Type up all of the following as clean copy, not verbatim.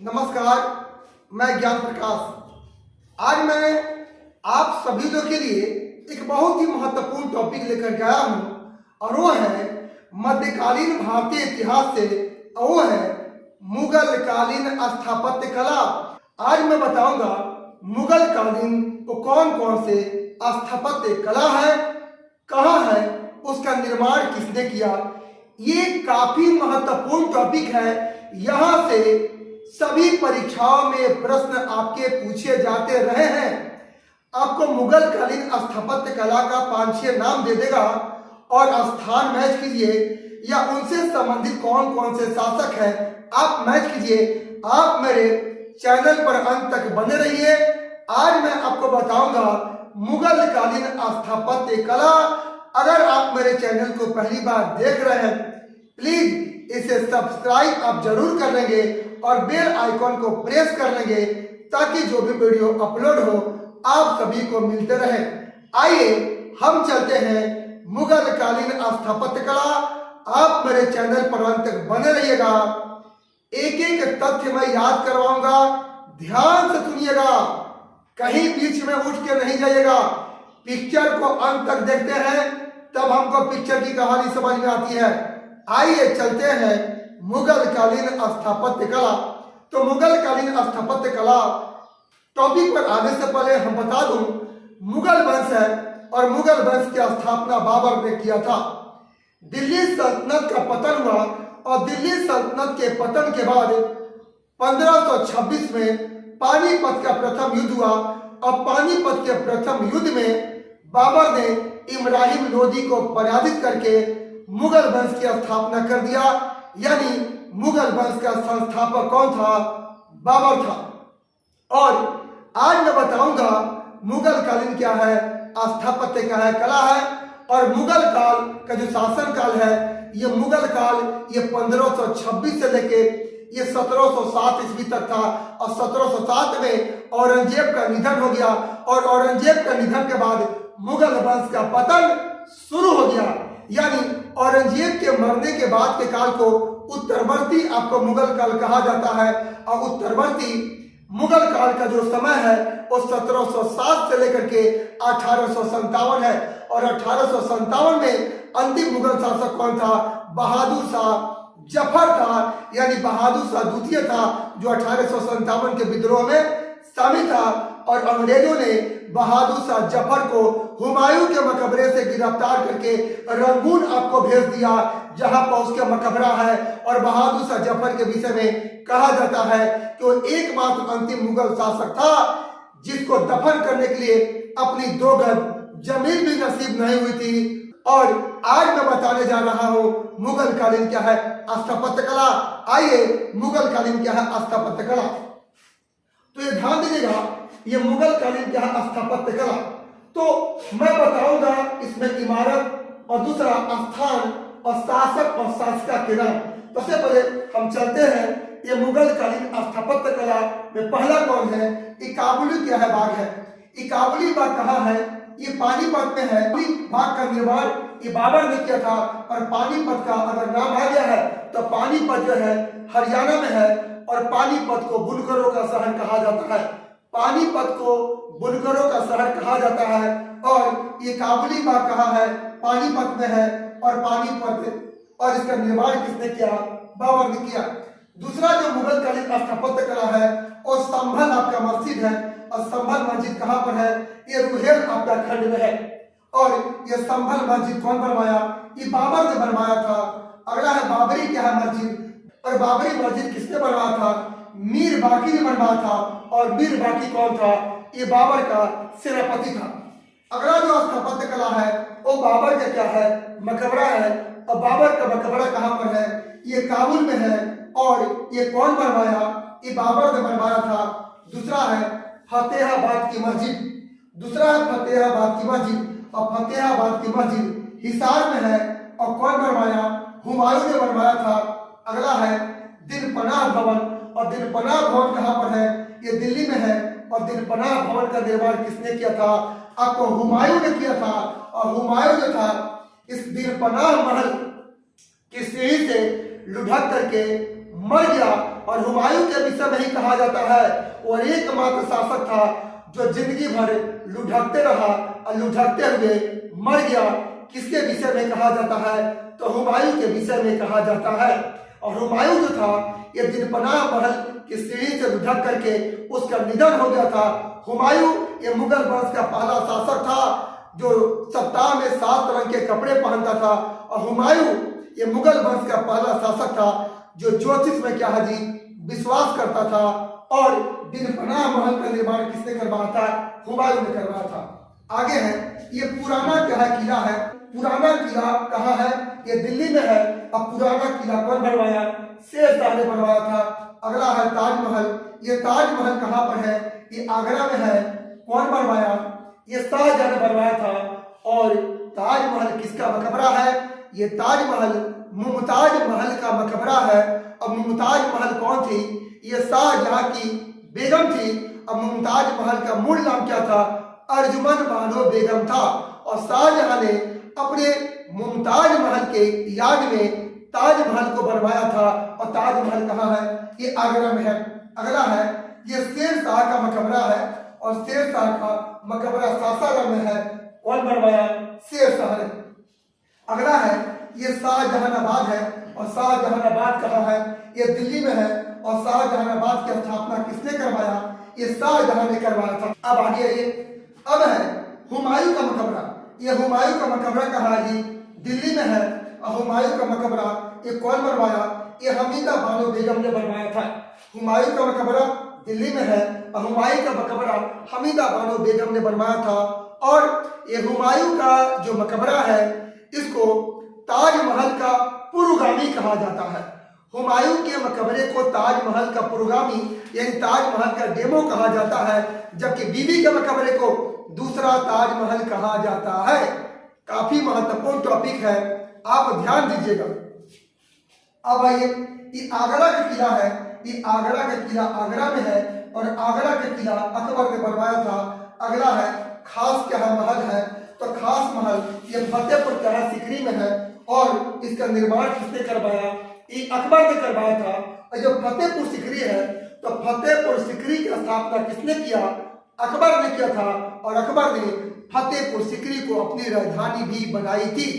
नमस्कार, मैं ज्ञान प्रकाश। आज मैं आप सभी लोग के लिए एक बहुत ही महत्वपूर्ण टॉपिक लेकर के आया हूँ और वो है मध्यकालीन भारतीय इतिहास से, वो है मुगल कालीन स्थापत्य कला। आज मैं बताऊंगा मुगल कालीन को कौन कौन से स्थापत्य कला है, कहाँ है, उसका निर्माण किसने किया। ये काफी महत्वपूर्ण टॉपिक है। यहाँ से सभी परीक्षाओं में प्रश्न आपके पूछे जाते रहे हैं। आपको मुगल कालीन स्थापत्य कला का 5-6 नाम दे देगा और स्थान मैच कीजिए या उनसे संबंधित कौन कौन से शासक हैं आप मैच कीजिए। आप मेरे चैनल पर अंत तक बने रहिए। आज मैं आपको बताऊंगा मुगल कालीन स्थापत्य कला। अगर आप मेरे चैनल को पहली बार देख रहे हैं, प्लीज इसे सब्सक्राइब आप जरूर कर लेंगे और बेल आइकॉन को प्रेस कर लेंगे ताकि जो भी वीडियो अपलोड हो आप सभी को मिलते रहे। आइए हम चलते हैं मुगल कालीन स्थापत्य कला। आप मेरे चैनल पर अंत तक बने रहिएगा। एक एक तथ्य मैं याद करवाऊंगा, ध्यान से सुनिएगा, कहीं बीच में उठ के नहीं जाइएगा। पिक्चर को अंत तक देखते हैं तब हमको पिक्चर की कहानी समझ में आती है। आइए चलते हैं मुगल कालीन स्थापत्य कला। तो मुगल कालीन स्थापत्य कला टॉपिक पर आने से पहले हम बता दूं, मुगल वंश है और मुगल वंश की स्थापना बाबर ने किया था। दिल्ली सल्तनत का पतन हुआ और दिल्ली सल्तनत के पतन के बाद 1526 में पानीपत का प्रथम युद्ध हुआ और पानीपत के प्रथम युद्ध में बाबर ने इब्राहिम लोदी को पराजित करके मुगल वंश की स्थापना कर दिया। यानी मुगल वंश का संस्थापक कौन था? बाबर था। और आज मैं बताऊंगा मुगल कालीन क्या है, स्थापत्य क्या है, कला है। और मुगल काल का जो शासन काल है, ये मुगल काल ये 1526 से लेके ये 1707 ईस्वी तक था। और 1707 में औरंगजेब का निधन हो गया और औरंगजेब का निधन के बाद मुगल वंश का पतन शुरू हो गया। यानी औरंगजेब के मरने के बाद के काल को उत्तरवर्ती आपको मुगल काल कहा जाता है। और उत्तरवर्ती मुगल काल का जो समय है वो 1707 से लेकर के 1857 है। और 1857 में अंतिम मुगल शासक कौन था? बहादुर शाह जफर था। यानी बहादुर शाह द्वितीय था जो 1857 के विद्रोह में शामिल था। और अंग्रेजों ने बहादुर शाह जफर को हुमायूं के मकबरे से गिरफ्तार करके रंगून आपको भेज दिया, जहां पर उसके मकबरा है। और बहादुर शाह जफर के विषय में कहा जाता है कि वो एकमात्र अंतिम मुगल शासक था जिसको दफन करने के लिए अपनी 2 गज जमीन भी नसीब नहीं हुई थी। और आज मैं बताने जा रहा हूं मुगल कालीन क्या है, स्थापत्य कला। आइए मुगल कालीन क्या है, स्थापत्य कला। तो ये ध्यान दीजिएगा, ये मुगल कालीन क्या है, स्थापत्य कला। तो मैं बताऊंगा इसमें इमारत और दूसरा स्थान और शासक और शासिका के नाम। सबसे पहले हम चलते हैं ये मुगल कालीन स्थापत्य कला में पहला कौन है? इकाबुली क्या है बाग है। इकाबुली बाग कहाँ है? ये पानीपत में है। बाग का निर्माण ये बाबर ने किया था। और पानीपत का अगर नाम आ गया है तो पानीपत जो है हरियाणा में है। और पानीपत को बुनकरों का शहर कहा जाता है। पानीपत को बुनकरों का शहर कहा जाता है। और ये काबुली बाग कहाँ है? पानीपत में है। और पानीपत और इसका निर्माण किसने किया? बाबर ने किया। दूसरा जो मुगल कालीन स्थापत्य कला है और संभल आपका मस्जिद है। और संभल मस्जिद कहाँ पर है? ये रुहेल आपका खंड में है। और ये संभल मस्जिद कौन बनवाया? ये बाबर ने बनवाया था। अगला है बाबरी क्या है मस्जिद। और बाबरी मस्जिद किसने बनवाया था? मीर बाकी ने बनवाया था। और मीर बाकी कौन था? ये बाबर का सेनापति था। अगला जो स्थापत्य कला है वो बाबर का क्या है? मकबरा है। और बाबर का मकबरा कहाँ पर है? ये काबुल में है। और ये कौन बनवाया? ये बाबर ने बनवाया था। दूसरा है फतेहाबाद की मस्जिद। दूसरा है फतेहाबाद की मस्जिद। और फतेहाबाद की मस्जिद हिसार में है। और कौन बनवाया? हुमायूं ने बनवाया था। अगला है दिलपनाह भवन। और दिलपनाह भवन कहाँ पर है? ये दिल्ली में है। और दिलपनाह भवन का निर्माण किसने किया था? आपको हुमायूं ने किया था। और हुमायूं जो था इस दिलपनाह महल की सीढ़ी से लुढ़क करके मर गया और हुमायूं के विषय में ही कहा जाता है और एकमात्र शासक था जो जिंदगी भर लुढ़कते रहा और लुढ़कते हुए मर गया। किसके विषय में कहा जाता है? तो हुमायूं के विषय में कहा जाता है। और हुमायूं जो था ये जिनपनाह महल की सीढ़ी से लुढ़क करके उसका निधन हो गया था। हुमायूं ये मुगल वंश का पहला शासक था जो सप्ताह में 7 रंग के कपड़े पहनता था। और हुमायूं ये मुगल वंश का पहला शासक था जो ज्योतिष में क्या है जी विश्वास करता था। और जिनपनाह महल का निर्माण किसने करवाया था? हुमायूं ने करवाया था। आगे है ये पुराना क्या है किला है। पुराना किला कहाँ है? ये दिल्ली में है। अब पुराना किला कौन बनवाया? शेर शाह ने बनवाया था। अगला है ताजमहल। ये ताजमहल कहाँ पर है? ये आगरा में है। कौन बनवाया? ये शाहजहां ने बनवाया था। और ताजमहल किसका मकबरा है? ये ताजमहल मुमताज महल का मकबरा है। अब मुमताज महल कौन थी? ये शाहजहां की बेगम थी। अब मुमताज महल का मूल नाम क्या था? अर्जुमन बानो बेगम था। और शाहजहां ने अपने मुमताज महल के याद में ताजमहल को बनवाया था। और ताजमहल कहाँ है? ये आगरा में है। अगला है ये शेर शाह का मकबरा है और शेर शाह का मकबरा सासाराम में है। कौन बनवाया? शेर शाह ने। अगला है ये शाहजहानाबाद है और शाहजहानाबाद कहाँ है? ये दिल्ली में है। और शाहजहानाबाद की स्थापना किसने करवाया? ये शाहजहां ने करवाया था। अब आगे ये अब है हुमायूं का मकबरा। ये हुमायूं का मकबरा कहाँ है जी? दिल्ली में है। और हुमायूं का मकबरा ये कौन बनवाया? ये हमीदा बानो बेगम ने बनवाया था। हुमायूं का मकबरा दिल्ली में है और हुमायूं का मकबरा हमीदा बानो बेगम ने बनवाया था। और ये हुमायूं का जो मकबरा है इसको ताजमहल का पुरोगामी कहा जाता है। हुमायूं के मकबरे को ताजमहल का पुरोगामी यानी ताजमहल का डेमो कहा जाता है, जबकि बीबी के मकबरे को दूसरा ताजमहल कहा जाता है। काफी महत्वपूर्ण टॉपिक है, आप ध्यान दीजिएगा। अब आइए ये आगरा का किला है। ये आगरा का किला आगरा में है और आगरा का किला अकबर ने बनवाया था। अगला है खास क्या महल है। तो खास महल ये फतेहपुर क्या सिकरी में है और इसका निर्माण किसने करवाया? ये अकबर ने करवाया था। और जो फतेहपुर सिकरी है तो फतेहपुर सिकरी की स्थापना किसने किया? अकबर ने किया था। और अकबर ने फतेहपुर सिकरी को अपनी राजधानी भी बनाई थी।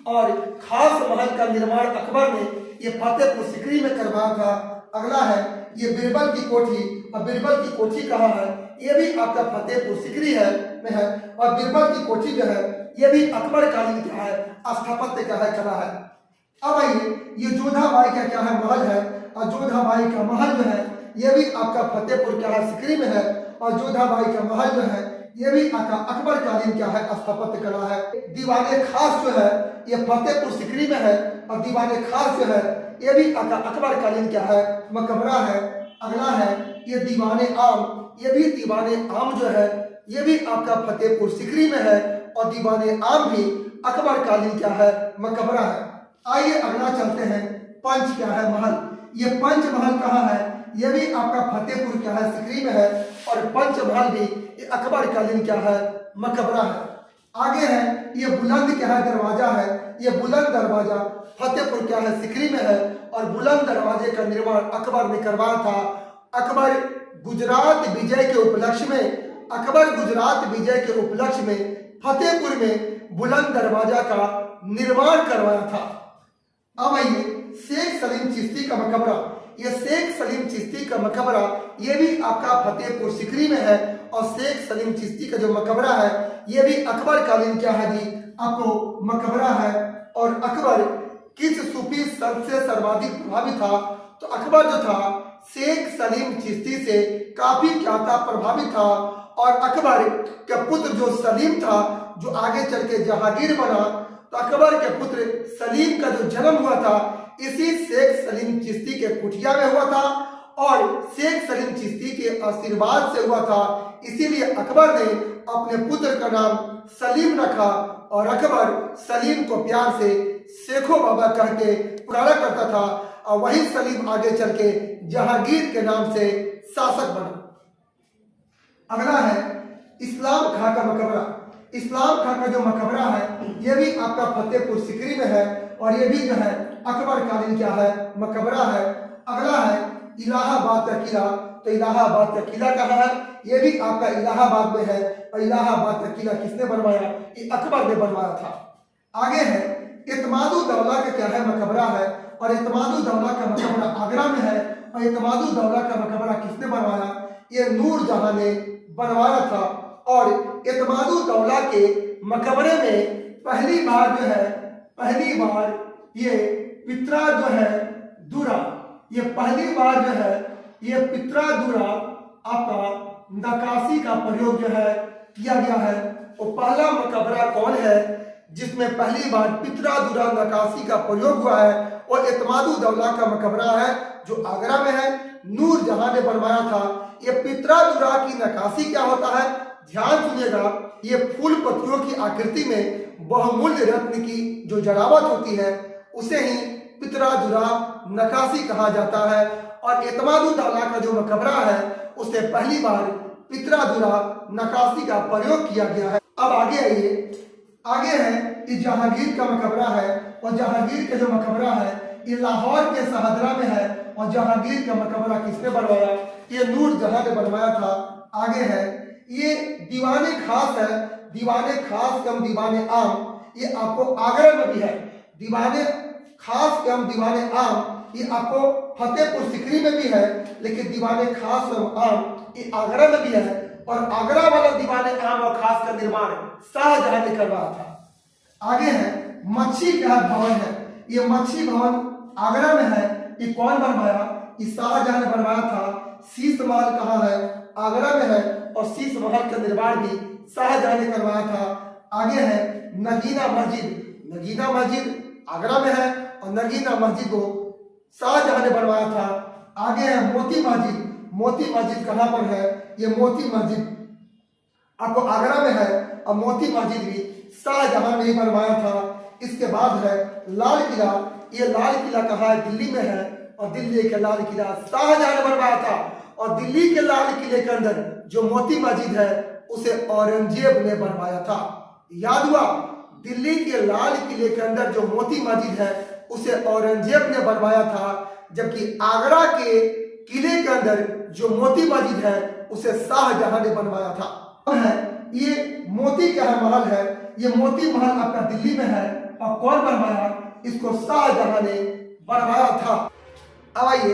और खास महल का निर्माण अकबर ने ये फतेहपुर सिकरी में करवाया था। अगला है ये बिरबल की कोठी। और बिरबल की कोठी कहाँ है? ये भी आपका फतेहपुर सिकरी है में है। और बिरबल की कोठी जो है ये भी अकबर कालीन क्या है? स्थापत्य क्या है? कला है। अब आइए ये जोधाबाई का क्या है? महल है। और जोधाबाई का महल जो है ये भी आपका फतेहपुर क्या है? सिकरी में है। और जोधाबाई का महल जो है ये भी आपका अकबर कालीन क्या है? स्थापत्य कला है। दीवाने खास जो है ये फतेहपुर सिकरी में है और दीवाने खास जो है ये भी आपका अकबर कालीन क्या है? मकबरा है। अगला है ये दीवाने आम। ये भी दीवाने आम जो है ये भी आपका फतेहपुर सिकरी में है और दीवाने आम भी अकबर कालीन क्या है? मकबरा है। आइए अगला चलते हैं पंच क्या है? महल। ये पंच महल कहाँ है? ये भी आपका फतेहपुर क्या है? सिकरी में है। और पंच महल भी ये अकबर कालीन क्या है? मकबरा है। आगे है ये बुलंद क्या है? दरवाजा है। ये बुलंद दरवाजा फतेहपुर क्या है? सिकरी में है। और बुलंद दरवाजे का निर्माण अकबर ने करवाया था। अकबर गुजरात विजय के उपलक्ष्य में फतेहपुर में बुलंद दरवाजा का निर्माण करवाया था। अब आइए शेख सलीम चिश्ती का मकबरा। ये शेख सलीम चिश्ती का मकबरा ये भी आपका फतेहपुर सिकरी में है। और शेख सलीम चिश्ती का जो मकबरा है ये भी अकबर कालीन क्या है जी? आपको मकबरा है। और अकबर किस सूफी संत से सर्वाधिक प्रभावित था? तो अकबर जो था शेख सलीम चिश्ती से काफी क्या था? प्रभावित था। और अकबर का पुत्र जो सलीम था जो आगे चल के जहांगीर बना, तो अकबर के पुत्र सलीम का जो जन्म हुआ था इसी शेख सलीम चिश्ती के कुटिया में हुआ था। और शेख सलीम चिश्ती के आशीर्वाद से हुआ था, इसीलिए अकबर ने अपने पुत्र का नाम सलीम रखा। और अकबर सलीम को प्यार से शेखो बाबा कह के पुकारा करता था। और वही सलीम आगे चल के जहांगीर के नाम से शासक बना। अगला है इस्लाम खां का मकबरा। इस्लाम खां का जो मकबरा है ये भी आपका फतेहपुर सिकरी में है और ये भी जो है अकबर कालीन क्या है? मकबरा है। अगला है इलाहाबाद का किला। तो इलाहाबाद का किला कहाँ है? ये भी आपका इलाहाबाद में है। और इलाहाबाद का किला किसने बनवाया? ये अकबर ने बनवाया था। आगे है इत्मादुद्दौला का क्या है? मकबरा है। और इत्मादुद्दौला का मकबरा आगरा में है। और इत्मादुद्दौला का मकबरा किसने बनवाया? ये नूरजहां ने बनवाया था। और इत्मादुद्दौला के मकबरे में पहली बार ये पित्रा जो है दुरा, ये पहली बार जो है ये पित्रा दुरा आपका नक्काशी का प्रयोग जो है किया गया है। वो पहला मकबरा कौन है जिसमें पहली बार पित्रा दुरा नक्काशी का प्रयोग हुआ है? और इत्मादुद्दौला का मकबरा है जो आगरा में है, नूरजहां ने बनवाया था। ये पित्रा दुरा की नक्काशी क्या होता है? ध्यान सुनिएगा, ये फूल पत्तियों की आकृति में बहुमूल्य रत्न की जो जड़ावट होती है उसे ही पित्रा दुरा नक्काशी कहा जाता है। और इत्मादुद्दौला का जो मकबरा है उसे पहली बार पित्रा दुरा नक्काशी का प्रयोग किया गया है। अब आगे आइए, आगे है ये जहांगीर का मकबरा है। और जहांगीर का जो मकबरा है ये लाहौर के शहदरा में है। और जहांगीर का मकबरा किसने बनवाया? ये नूरजहां ने बनवाया था। आगे है ये दीवाने खास है। दीवाने खास कम दीवाने आम, ये आपको आगरा में भी है। दीवाने खास कम दीवाने आम ये आपको फतेहपुर सिकरी में भी है, लेकिन दीवाने खास कम आम ये आगरा में भी है। और आगरा वाला दीवाने आम और खास का निर्माण शाहजहां ने करवाया था। आगे है मच्छी का भवन है। ये मच्छी भवन आगरा में है। ये कौन बनवाया? ये शाहजहां ने बनवाया था। शीश महल कहाँ है? आगरा में है। और शीश महल का निर्माण भी शाहजहां ने करवाया था। आगे है नगीना मस्जिद। नगीना मस्जिद आगरा में है और नगीना मस्जिद को शाहजहां ने बनवाया था। आगे है मोती मस्जिद। मोती मस्जिद कहाँ पर है? ये मोती मस्जिद आपको आगरा में है और मोती मस्जिद भी शाहजहां ने ही बनवाया था। इसके बाद है लाल किला। ये लाल किला कहाँ है? दिल्ली में है। और दिल्ली के लाल किला शाहजहां ने बनवाया था। और दिल्ली के लाल किले के अंदर जो मोती मस्जिद है उसे औरंगजेब ने बनवाया था। याद हुआ? दिल्ली के लाल किले के अंदर जो मोती मस्जिद है उसे औरंगजेब ने बनवाया था, जबकि आगरा के किले के अंदर जो मोती मस्जिद है उसे शाहजहां ने बनवाया था। है ये मोती का महल है। ये मोती महल आपका दिल्ली में है। और कौन बनवाया? इसको शाहजहां ने बनवाया था। अब आइए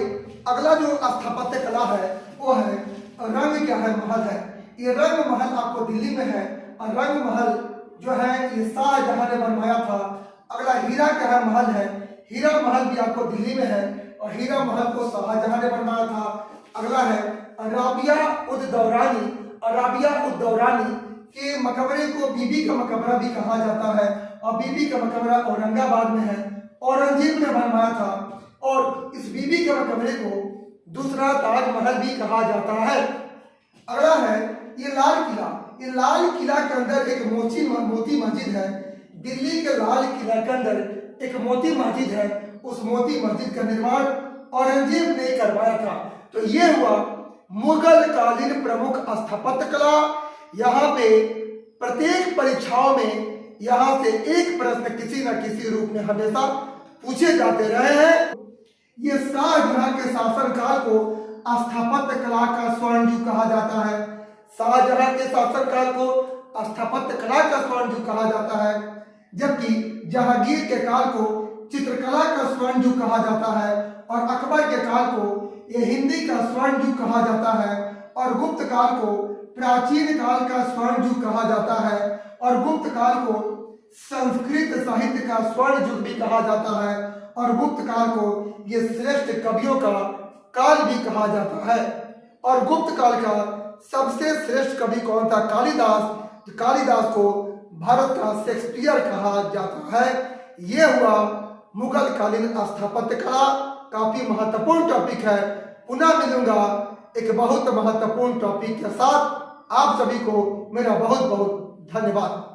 अगला जो स्थापत्य कला है वो है रंग क्या है महल है। ये रंग महल आपको दिल्ली में है। और रंग महल जो है ये शाहजहां ने बनवाया था। अगला हीरा क्या है महल है। हीरा महल भी आपको दिल्ली में है और हीरा महल को शाहजहां ने बनवाया था। अगला है राबिया उद दौरानी। राबिया उद दौरानी के मकबरे को बीबी का मकबरा भी कहा जाता है। और बीबी का मकबरा औरंगाबाद में है। औरंगजेब ने बनवाया था। और इस बीबी के मकबरे को दूसरा ताजमहल भी कहा जाता है। अगला है ये लाल किला। ये लाल किला के अंदर एक मोती मस्जिद है। दिल्ली के लाल किला के अंदर एक मोती मस्जिद है। उस मोती मस्जिद का निर्माण औरंगजेब ने करवाया था। तो ये हुआ मुगल कालीन प्रमुख स्थापत्य कला। यहाँ पे प्रत्येक परीक्षाओं में यहाँ से एक प्रश्न किसी न किसी रूप में हमेशा पूछे जाते रहे हैं। ये शाहजहां के शासनकाल को स्थापत्य कला का स्वर्ण युग कहा जाता है। शाहजहां के शासनकाल को स्थापत्य कला का स्वर्ण युग कहा जाता है, जबकि जहांगीर के काल को चित्रकला का स्वर्ण युग कहा जाता है। और अकबर के काल को ये हिंदी का स्वर्ण युग कहा जाता है। और गुप्त काल को प्राचीन काल का स्वर्ण युग कहा जाता है। और गुप्त काल को संस्कृत साहित्य का स्वर्ण युग भी कहा जाता है। और गुप्त काल को ये श्रेष्ठ कवियों का काल भी कहा जाता है। और गुप्त काल का सबसे श्रेष्ठ कवि कौन था? कालिदास। कालिदास को भारत का शेक्सपियर कहा जाता है। ये हुआ मुगल कालीन स्थापत्य कला। काफी महत्वपूर्ण टॉपिक है। पुनः मिलूंगा एक बहुत महत्वपूर्ण टॉपिक के साथ। आप सभी को मेरा बहुत बहुत धन्यवाद।